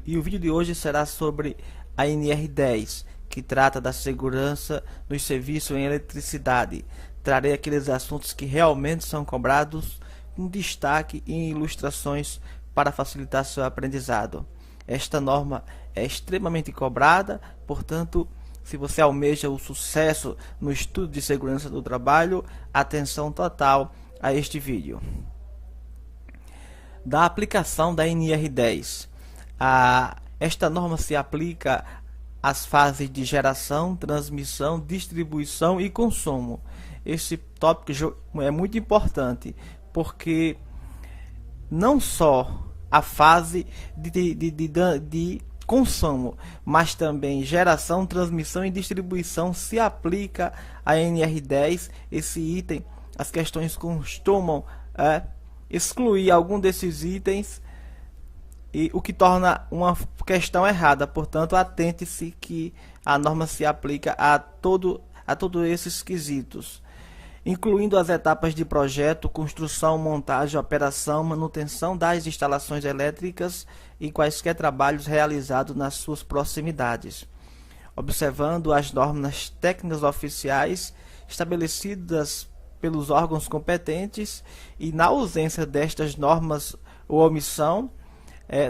E o vídeo de hoje será sobre a NR10, que trata da segurança dos serviços em eletricidade. Trarei aqueles assuntos que realmente são cobrados, com destaque e ilustrações para facilitar seu aprendizado. Esta norma é extremamente cobrada, portanto, se você almeja o sucesso no estudo de segurança do trabalho, atenção total a este vídeo. Da aplicação da NR10. Esta norma se aplica às fases de geração, transmissão, distribuição e consumo. Esse tópico é muito importante, porque não só a fase de consumo, mas também geração, transmissão e distribuição se aplica a NR10. Esse item, as questões costumam excluir algum desses itens, e o que torna uma questão errada. Portanto, atente-se que a norma se aplica a todos esses quesitos, incluindo as etapas de projeto, construção, montagem, operação, manutenção das instalações elétricas e quaisquer trabalhos realizados nas suas proximidades, observando as normas técnicas oficiais estabelecidas pelos órgãos competentes, e na ausência destas normas ou omissão,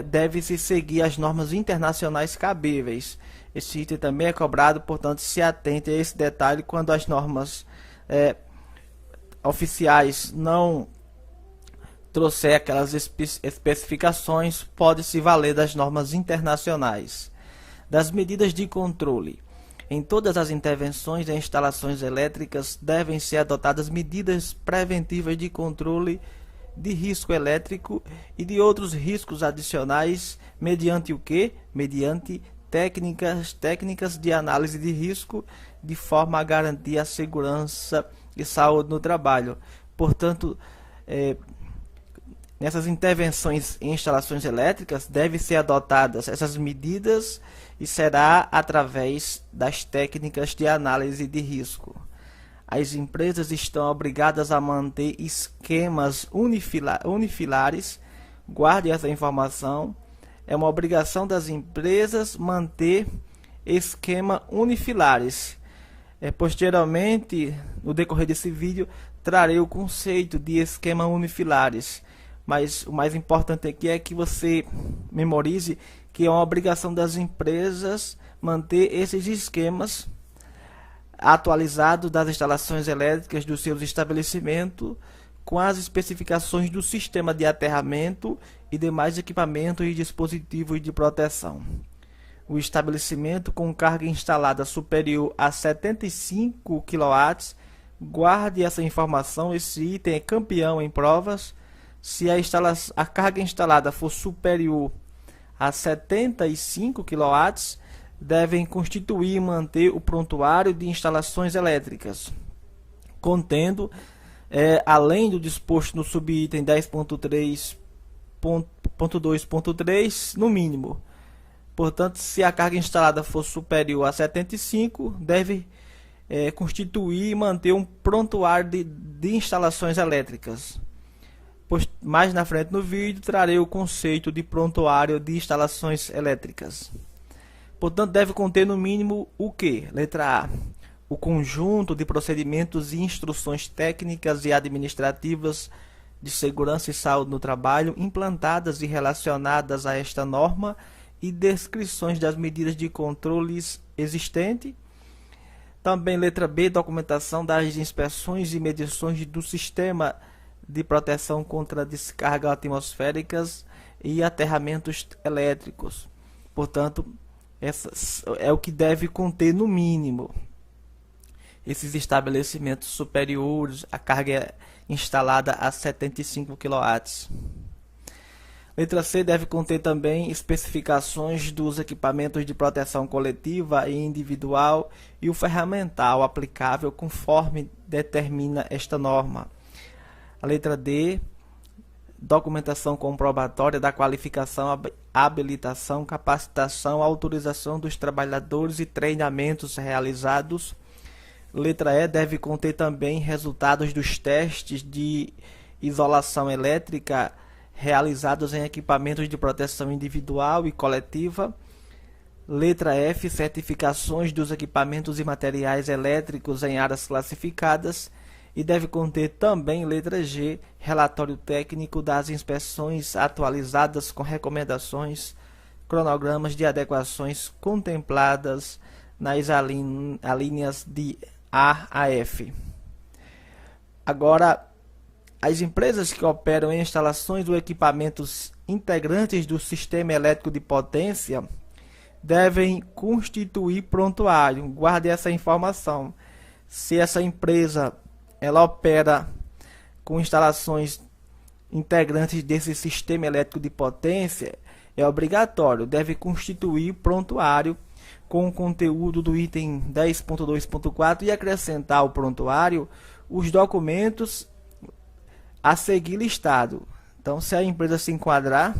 deve-se seguir as normas internacionais cabíveis. Esse item também é cobrado, portanto, se atente a esse detalhe. Quando as normas oficiais não trouxer aquelas especificações, pode-se valer das normas internacionais. Das medidas de controle. Em todas as intervenções em instalações elétricas devem ser adotadas medidas preventivas de controle de risco elétrico e de outros riscos adicionais, mediante o quê? Mediante técnicas de análise de risco, de forma a garantir a segurança e saúde no trabalho. Portanto, nessas intervenções em instalações elétricas devem ser adotadas essas medidas, e será através das técnicas de análise de risco. As empresas estão obrigadas a manter esquemas unifilares. Guarde essa informação. É uma obrigação das empresas manter esquema unifilares. Posteriormente, no decorrer desse vídeo, trarei o conceito de esquema unifilares. Mas o mais importante aqui é que você memorize que é uma obrigação das empresas manter esses esquemas atualizados das instalações elétricas dos seus estabelecimentos, com as especificações do sistema de aterramento e demais equipamentos e dispositivos de proteção. O estabelecimento com carga instalada superior a 75 kW, guarde essa informação, esse item é campeão em provas. Se a carga instalada for superior a 75 kW, devem constituir e manter o prontuário de instalações elétricas, contendo, além do disposto no subitem 10.3.2.3, no mínimo. Portanto, se a carga instalada for superior a 75, deve constituir e manter um prontuário de instalações elétricas. Mais na frente no vídeo trarei o conceito de prontuário de instalações elétricas. Portanto, deve conter no mínimo o que? Letra A. O conjunto de procedimentos e instruções técnicas e administrativas de segurança e saúde no trabalho implantadas e relacionadas a esta norma, e descrições das medidas de controles existentes. Também letra B. Documentação das inspeções e medições do sistema de proteção contra descargas atmosféricas e aterramentos elétricos. Portanto, essas é o que deve conter no mínimo esses estabelecimentos superiores à carga instalada a 75 kW. Letra C. Deve conter também especificações dos equipamentos de proteção coletiva e individual e o ferramental aplicável conforme determina esta norma. A letra D. Documentação comprobatória da qualificação, habilitação, capacitação, autorização dos trabalhadores e treinamentos realizados. Letra E. Deve conter também resultados dos testes de isolação elétrica realizados em equipamentos de proteção individual e coletiva. Letra F, certificações dos equipamentos e materiais elétricos em áreas classificadas. E deve conter também, letra G, relatório técnico das inspeções atualizadas com recomendações, cronogramas de adequações contempladas nas alíneas de A a F. Agora, as empresas que operam em instalações ou equipamentos integrantes do sistema elétrico de potência devem constituir prontuário. Guarde essa informação. Se essa empresa ela opera com instalações integrantes desse sistema elétrico de potência, é obrigatório, deve constituir prontuário com o conteúdo do item 10.2.4 e acrescentar ao prontuário os documentos a seguir listado. Então, se a empresa se enquadrar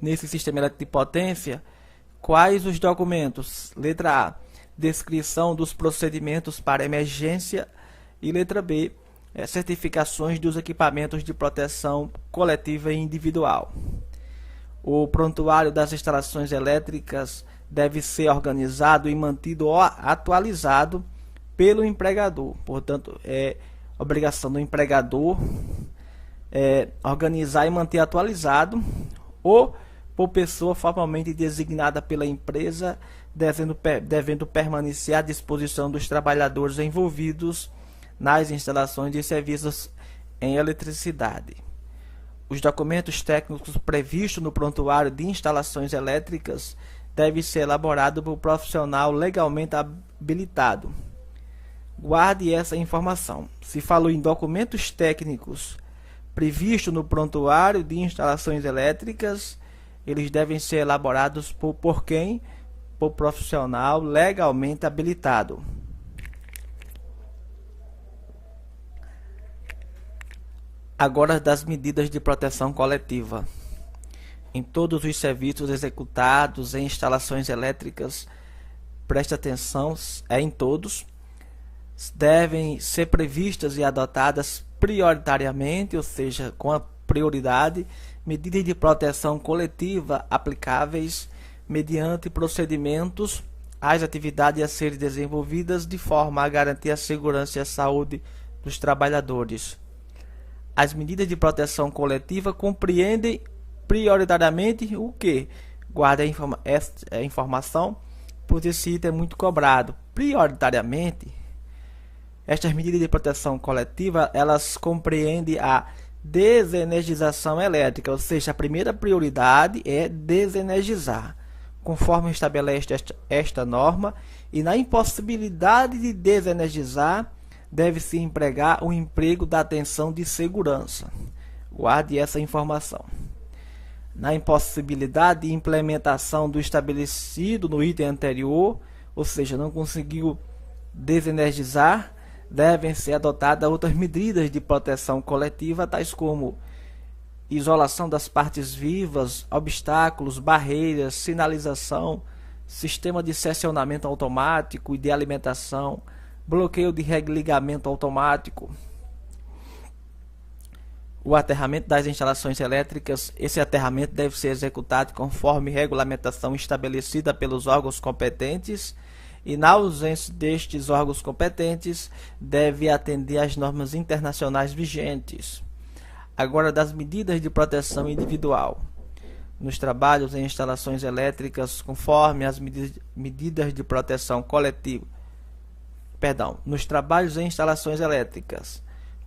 nesse sistema elétrico de potência, quais os documentos? Letra A, descrição dos procedimentos para emergência. E letra B, certificações dos equipamentos de proteção coletiva e individual. O prontuário das instalações elétricas deve ser organizado e mantido atualizado pelo empregador. Portanto, é obrigação do empregador organizar e manter atualizado, ou por pessoa formalmente designada pela empresa, devendo permanecer à disposição dos trabalhadores envolvidos nas instalações de serviços em eletricidade. Os documentos técnicos previstos no prontuário de instalações elétricas devem ser elaborados por profissional legalmente habilitado. Guarde essa informação. Se falou em documentos técnicos previstos no prontuário de instalações elétricas, eles devem ser elaborados por quem? Por profissional legalmente habilitado. Agora, das medidas de proteção coletiva. Em todos os serviços executados em instalações elétricas, preste atenção, em todos, devem ser previstas e adotadas prioritariamente, ou seja, com a prioridade, medidas de proteção coletiva aplicáveis mediante procedimentos às atividades a serem desenvolvidas de forma a garantir a segurança e a saúde dos trabalhadores. As medidas de proteção coletiva compreendem prioritariamente o que? Guarde essa informação, pois esse item é muito cobrado. Prioritariamente, estas medidas de proteção coletiva, elas compreendem a desenergização elétrica, ou seja, a primeira prioridade é desenergizar, conforme estabelece esta norma, e na impossibilidade de desenergizar, deve-se empregar o emprego da atenção de segurança. Guarde essa informação. Na impossibilidade de implementação do estabelecido no item anterior, ou seja, não conseguiu desenergizar, devem ser adotadas outras medidas de proteção coletiva, tais como isolação das partes vivas, obstáculos, barreiras, sinalização, sistema de seccionamento automático e de alimentação, bloqueio de religamento automático. O aterramento das instalações elétricas, esse aterramento deve ser executado conforme regulamentação estabelecida pelos órgãos competentes e, na ausência destes órgãos competentes, deve atender às normas internacionais vigentes. Agora, das medidas de proteção individual. Nos trabalhos em instalações elétricas, conforme as medidas de proteção coletiva, nos trabalhos em instalações elétricas,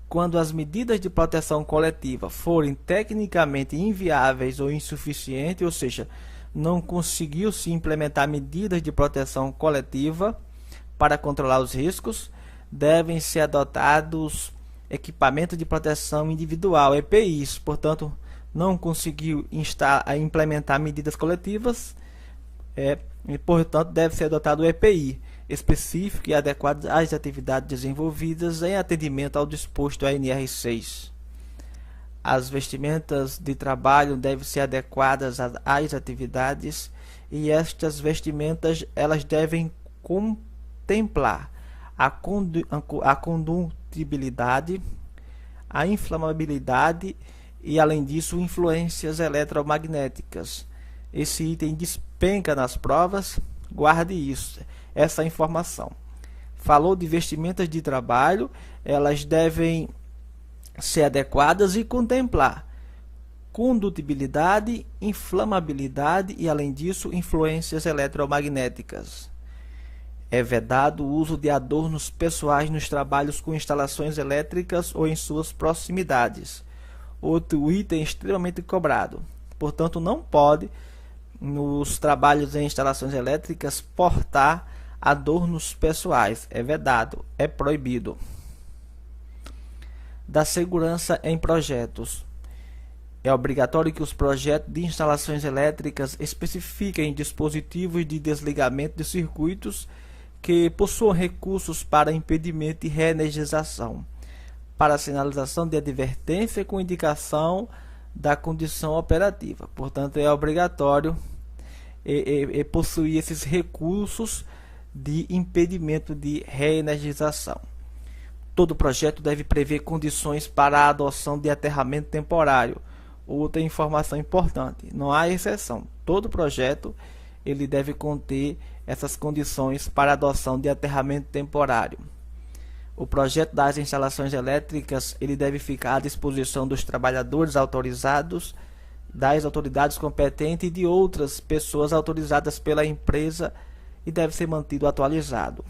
quando as medidas de proteção coletiva forem tecnicamente inviáveis ou insuficientes, ou seja, não conseguiu se implementar medidas de proteção coletiva para controlar os riscos, devem ser adotados equipamentos de proteção individual, EPIs. Portanto, não conseguiu implementar medidas coletivas, e portanto deve ser adotado o EPI específico e adequado às atividades desenvolvidas em atendimento ao disposto ANR6. As vestimentas de trabalho devem ser adequadas às atividades, e estas vestimentas elas devem contemplar a condutibilidade, a inflamabilidade e, além disso, influências eletromagnéticas. Esse item despenca nas provas, guarde isso, essa informação. Falou de vestimentas de trabalho, elas devem ser adequadas e contemplar condutibilidade, inflamabilidade e, além disso, influências eletromagnéticas. É vedado o uso de adornos pessoais nos trabalhos com instalações elétricas ou em suas proximidades. Outro item extremamente cobrado. Portanto, não pode, nos trabalhos em instalações elétricas, portar adornos pessoais. É vedado, é proibido. Da segurança em projetos. É obrigatório que os projetos de instalações elétricas especifiquem dispositivos de desligamento de circuitos que possuam recursos para impedimento e reenergização, para sinalização de advertência com indicação da condição operativa. Portanto, é obrigatório possuir esses recursos de impedimento de reenergização. Todo projeto deve prever condições para a adoção de aterramento temporário. Outra informação importante, não há exceção. Todo projeto ele deve conter essas condições para a adoção de aterramento temporário. O projeto das instalações elétricas ele deve ficar à disposição dos trabalhadores autorizados, das autoridades competentes e de outras pessoas autorizadas pela empresa e deve ser mantido atualizado.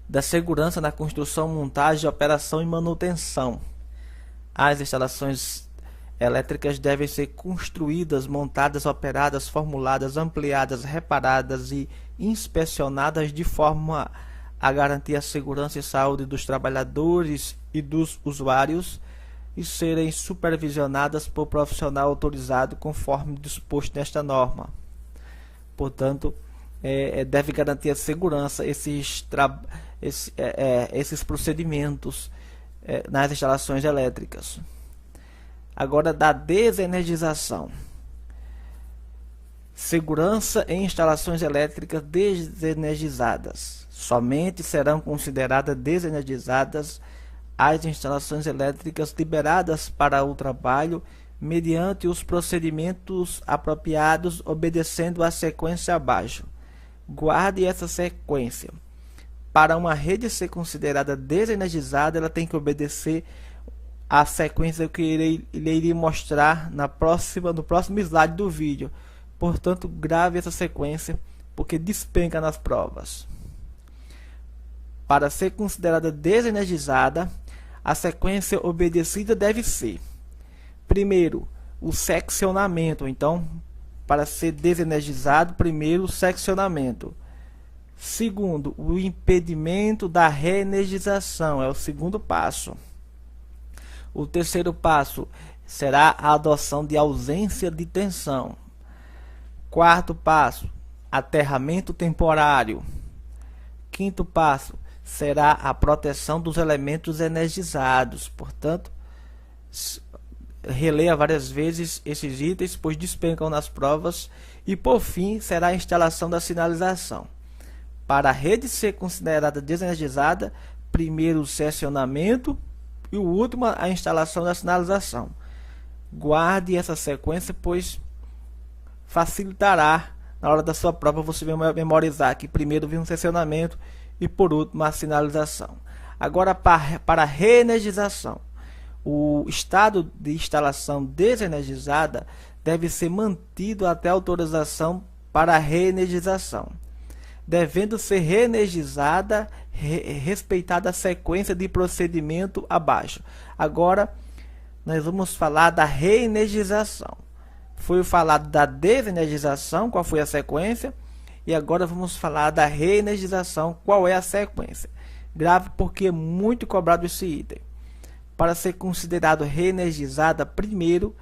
Da segurança na construção, montagem, operação e manutenção. As instalações elétricas devem ser construídas, montadas, operadas, formuladas, ampliadas, reparadas e inspecionadas de forma a garantir a segurança e saúde dos trabalhadores e dos usuários e serem supervisionadas por profissional autorizado conforme disposto nesta norma. Portanto, deve garantir a segurança esses procedimentos nas instalações elétricas. Agora, da desenergização. Segurança em instalações elétricas desenergizadas. Somente serão consideradas desenergizadas as instalações elétricas liberadas para o trabalho mediante os procedimentos apropriados, obedecendo a sequência abaixo. Guarde essa sequência. Para uma rede ser considerada desenergizada, ela tem que obedecer a sequência que eu irei mostrar no próximo slide do vídeo. Portanto, grave essa sequência, porque despenca nas provas. Para ser considerada desenergizada, a sequência obedecida deve ser: primeiro, o seccionamento. Então, para ser desenergizado, primeiro o seccionamento. Segundo, o impedimento da reenergização, é o segundo passo. O terceiro passo será a adoção de ausência de tensão. Quarto passo, aterramento temporário. Quinto passo será a proteção dos elementos energizados. Portanto, releia várias vezes esses itens, pois despencam nas provas. E por fim, será a instalação da sinalização. Para a rede ser considerada desenergizada, primeiro o seccionamento e o último a instalação da sinalização. Guarde essa sequência, pois facilitará na hora da sua prova você memorizar que primeiro vem um seccionamento e por último a sinalização. Agora, para a reenergização, o estado de instalação desenergizada deve ser mantido até a autorização para a reenergização, devendo ser reenergizada, respeitada a sequência de procedimento abaixo. Agora, nós vamos falar da reenergização. Foi falado da desenergização, qual foi a sequência, e agora vamos falar da reenergização, qual é a sequência. Grave, porque é muito cobrado esse item. Para ser considerado reenergizada, primeiro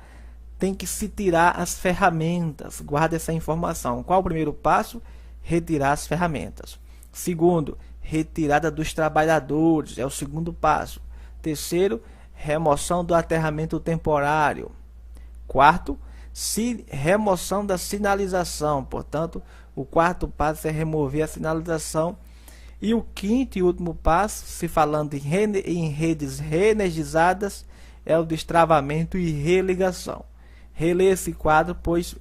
tem que se tirar as ferramentas. Guarde essa informação. Qual o primeiro passo? Retirar as ferramentas. Segundo, retirada dos trabalhadores, é o segundo passo. Terceiro, remoção do aterramento temporário. Quarto, remoção da sinalização. Portanto, o quarto passo é remover a sinalização. E o quinto e último passo, se falando em redes reenergizadas, é o destravamento e religação. Relê esse quadro, pois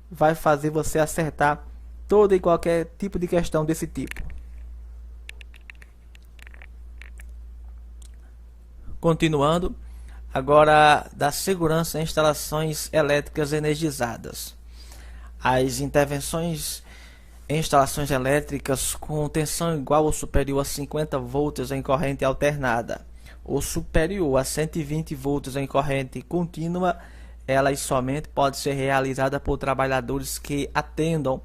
vai fazer você acertar toda e qualquer tipo de questão desse tipo. Continuando, agora da segurança em instalações elétricas energizadas. As intervenções em instalações elétricas com tensão igual ou superior a 50 volts em corrente alternada ou superior a 120 volts em corrente contínua, elas somente podem ser realizadas por trabalhadores que atendam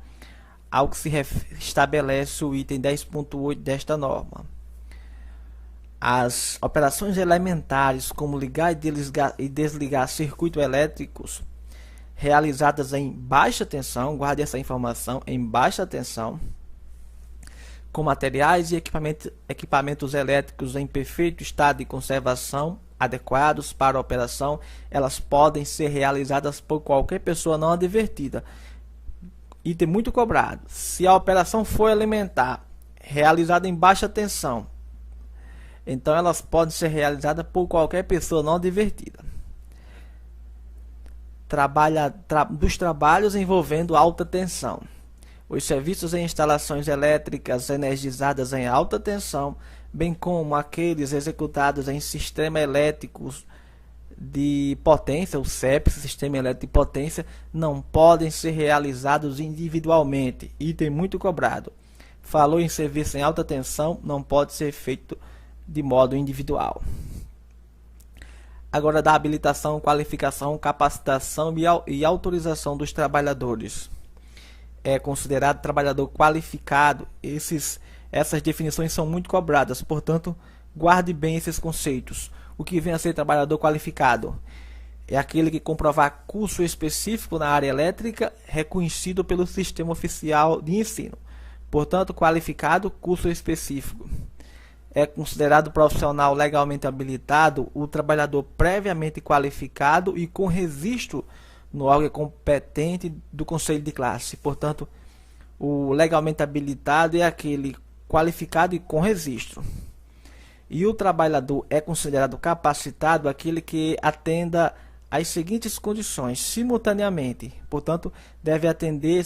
ao que se estabelece o item 10.8 desta norma. As operações elementares, como ligar e desligar circuitos elétricos, realizadas em baixa tensão, guarde essa informação, em baixa tensão, com materiais e equipamentos elétricos em perfeito estado de conservação, adequados para a operação, elas podem ser realizadas por qualquer pessoa não advertida. Item muito cobrado: se a operação for elementar, realizada em baixa tensão, então elas podem ser realizadas por qualquer pessoa não advertida. Dos trabalhos envolvendo alta tensão. Os serviços em instalações elétricas energizadas em alta tensão, bem como aqueles executados em sistema elétricos de potência, o SEP, Sistema Elétrico de Potência, não podem ser realizados individualmente. Item muito cobrado. Falou em serviço em alta tensão, não pode ser feito de modo individual. Agora, da habilitação, qualificação, capacitação e autorização dos trabalhadores. É considerado trabalhador qualificado. Essas definições são muito cobradas, portanto, guarde bem esses conceitos. O que vem a ser trabalhador qualificado? É aquele que comprovar curso específico na área elétrica reconhecido pelo Sistema Oficial de Ensino. Portanto, qualificado, curso específico. É considerado profissional legalmente habilitado o trabalhador previamente qualificado e com registro no órgão competente do Conselho de Classe. Portanto, o legalmente habilitado é aquele qualificado e com registro. E o trabalhador é considerado capacitado aquele que atenda às seguintes condições simultaneamente. Portanto, deve atender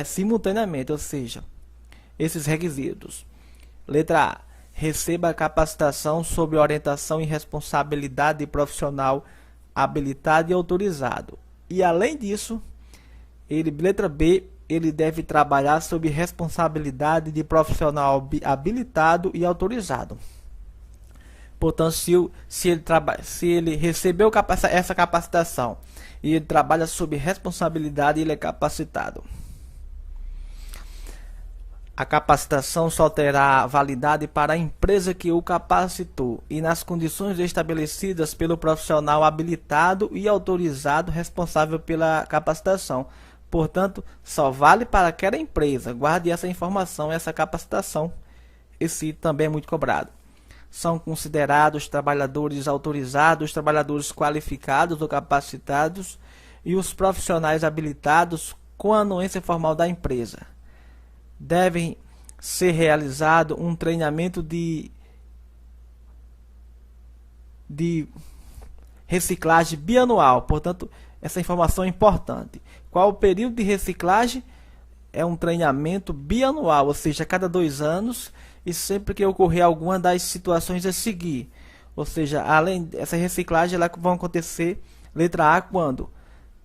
simultaneamente, ou seja, esses requisitos. Letra A. Receba a capacitação sob orientação e responsabilidade de profissional habilitado e autorizado. E além disso, letra B, ele deve trabalhar sob responsabilidade de profissional habilitado e autorizado. Portanto, se ele recebeu essa capacitação e ele trabalha sob responsabilidade, ele é capacitado. A capacitação só terá validade para a empresa que o capacitou e nas condições estabelecidas pelo profissional habilitado e autorizado responsável pela capacitação. Portanto, só vale para aquela empresa. Guarde essa informação, essa capacitação. Esse também é muito cobrado. São considerados trabalhadores autorizados, trabalhadores qualificados ou capacitados e os profissionais habilitados com a anuência formal da empresa. Devem ser realizado um treinamento de reciclagem bianual. Portanto, essa informação é importante. Qual o período de reciclagem? É um treinamento bianual, ou seja, a cada 2 anos e sempre que ocorrer alguma das situações a seguir. Ou seja, além dessa reciclagem, ela vai acontecer, letra A, quando?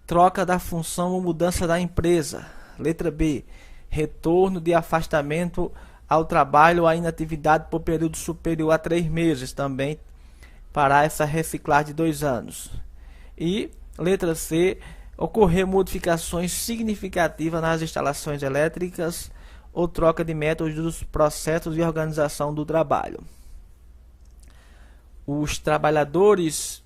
Troca da função ou mudança da empresa. Letra B, retorno de afastamento ao trabalho ou à inatividade por período superior a 3 meses, também para essa reciclagem de 2 anos. E letra C, ocorrer modificações significativas nas instalações elétricas ou troca de métodos dos processos de organização do trabalho. Os trabalhadores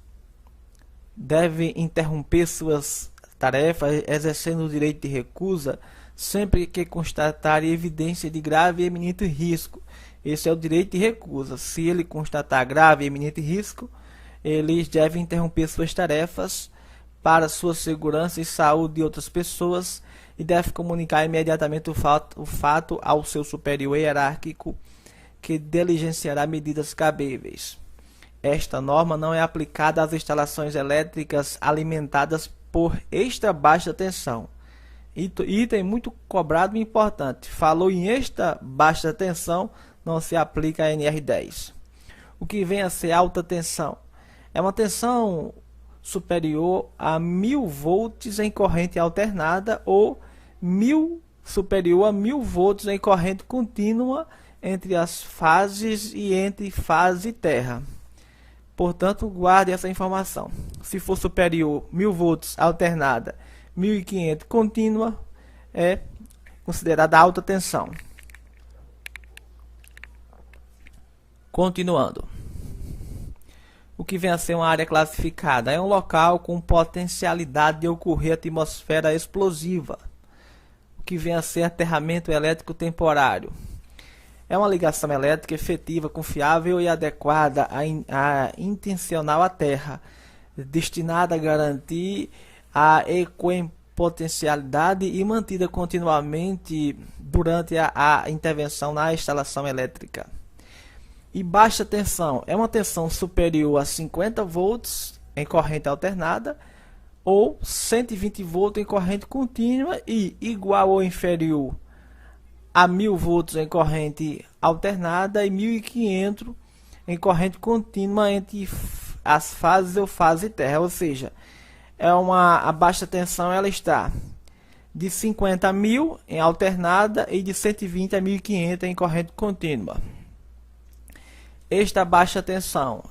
devem interromper suas tarefas exercendo o direito de recusa sempre que constatarem evidência de grave e eminente risco. Esse é o direito de recusa. Se ele constatar grave e eminente risco, eles devem interromper suas tarefas para sua segurança e saúde de outras pessoas e deve comunicar imediatamente o fato ao seu superior hierárquico, que diligenciará medidas cabíveis. esta norma não é aplicada às instalações elétricas alimentadas por extra baixa tensão. Item muito cobrado e importante. Falou em extra baixa tensão, não se aplica a NR10. O que vem a ser alta tensão? É uma tensão superior a 1000 volts em corrente alternada ou superior a 1000 volts em corrente contínua entre as fases e entre fase e terra. Portanto, guarde essa informação. Se for superior 1000 volts alternada, 1500 contínua, é considerada alta tensão. Continuando. O que vem a ser uma área classificada? É um local com potencialidade de ocorrer atmosfera explosiva. O que vem a ser aterramento elétrico temporário? É uma ligação elétrica efetiva, confiável e adequada à intencional à Terra, destinada a garantir a equipotencialidade e mantida continuamente durante a intervenção na instalação elétrica. E baixa tensão é uma tensão superior a 50 volts em corrente alternada ou 120 volts em corrente contínua e igual ou inferior a 1000 volts em corrente alternada e 1500 em corrente contínua entre as fases ou fase terra, ou seja, a baixa tensão ela está de 50 a 1000 em alternada e de 120 a 1500 em corrente contínua. Esta baixa tensão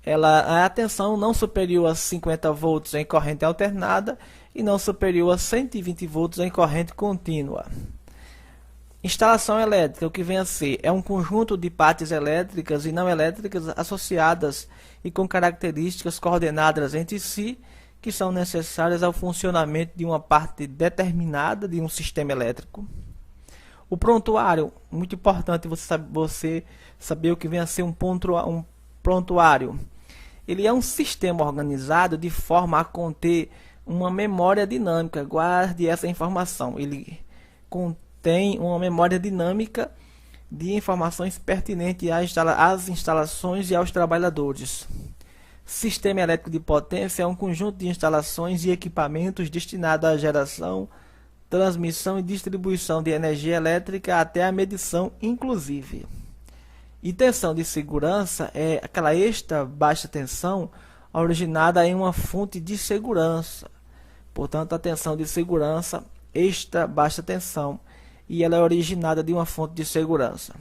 ela é a tensão não superior a 50 volts em corrente alternada e não superior a 120 volts em corrente contínua. Instalação elétrica, o que vem a ser, é um conjunto de partes elétricas e não elétricas associadas e com características coordenadas entre si, que são necessárias ao funcionamento de uma parte determinada de um sistema elétrico. O prontuário, muito importante você saber o que vem a ser um prontuário. Ele é um sistema organizado de forma a conter uma memória dinâmica. Guarde essa informação. Ele contém uma memória dinâmica de informações pertinentes às instalações e aos trabalhadores. Sistema elétrico de potência é um conjunto de instalações e equipamentos destinado à geração, transmissão e distribuição de energia elétrica até a medição inclusive. E tensão de segurança é aquela extra baixa tensão originada em uma fonte de segurança. Portanto, a tensão de segurança, extra baixa tensão, e ela é originada de uma fonte de segurança.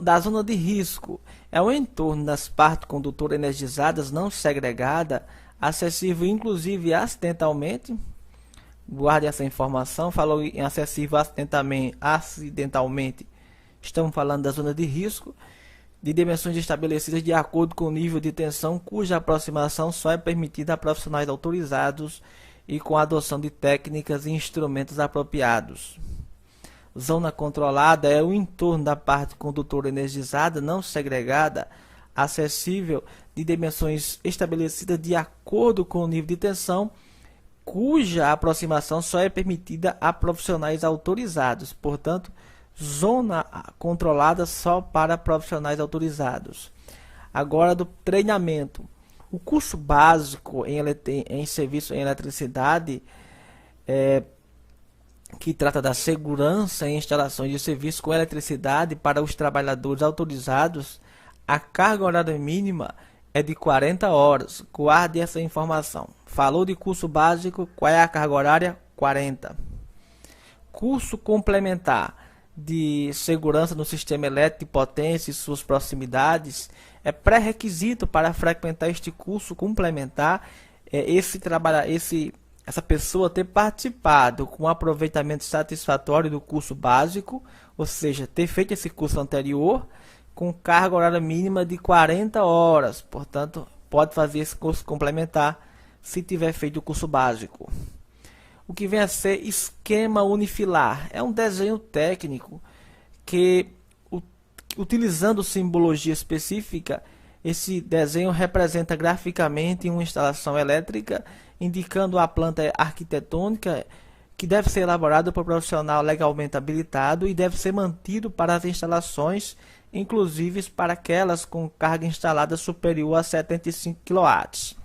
Da zona de risco é o entorno das partes condutoras energizadas não segregada, acessível inclusive acidentalmente. Guarde essa informação. Falou em acessível acidentalmente. Estamos falando da zona de risco, de dimensões estabelecidas de acordo com o nível de tensão, cuja aproximação só é permitida a profissionais autorizados e com a adoção de técnicas e instrumentos apropriados. Zona controlada é o entorno da parte condutora energizada não segregada, acessível, de dimensões estabelecidas de acordo com o nível de tensão, cuja aproximação só é permitida a profissionais autorizados. Portanto, zona controlada só para profissionais autorizados. Agora, do treinamento. O curso básico em serviço em eletricidade, que trata da segurança em instalações de serviço com eletricidade para os trabalhadores autorizados, a carga horária mínima é de 40 horas. Guarde essa informação. Falou de curso básico, qual é a carga horária? 40. Curso complementar de segurança no sistema elétrico de potência e suas proximidades é pré-requisito para frequentar este curso complementar. Essa pessoa ter participado com aproveitamento satisfatório do curso básico, ou seja, ter feito esse curso anterior com carga horária mínima de 40 horas. Portanto, pode fazer esse curso complementar se tiver feito o curso básico. O que vem a ser esquema unifilar é um desenho técnico que, utilizando simbologia específica, esse desenho representa graficamente uma instalação elétrica, indicando a planta arquitetônica que deve ser elaborada por profissional legalmente habilitado e deve ser mantido para as instalações inclusive para aquelas com carga instalada superior a 75 kW.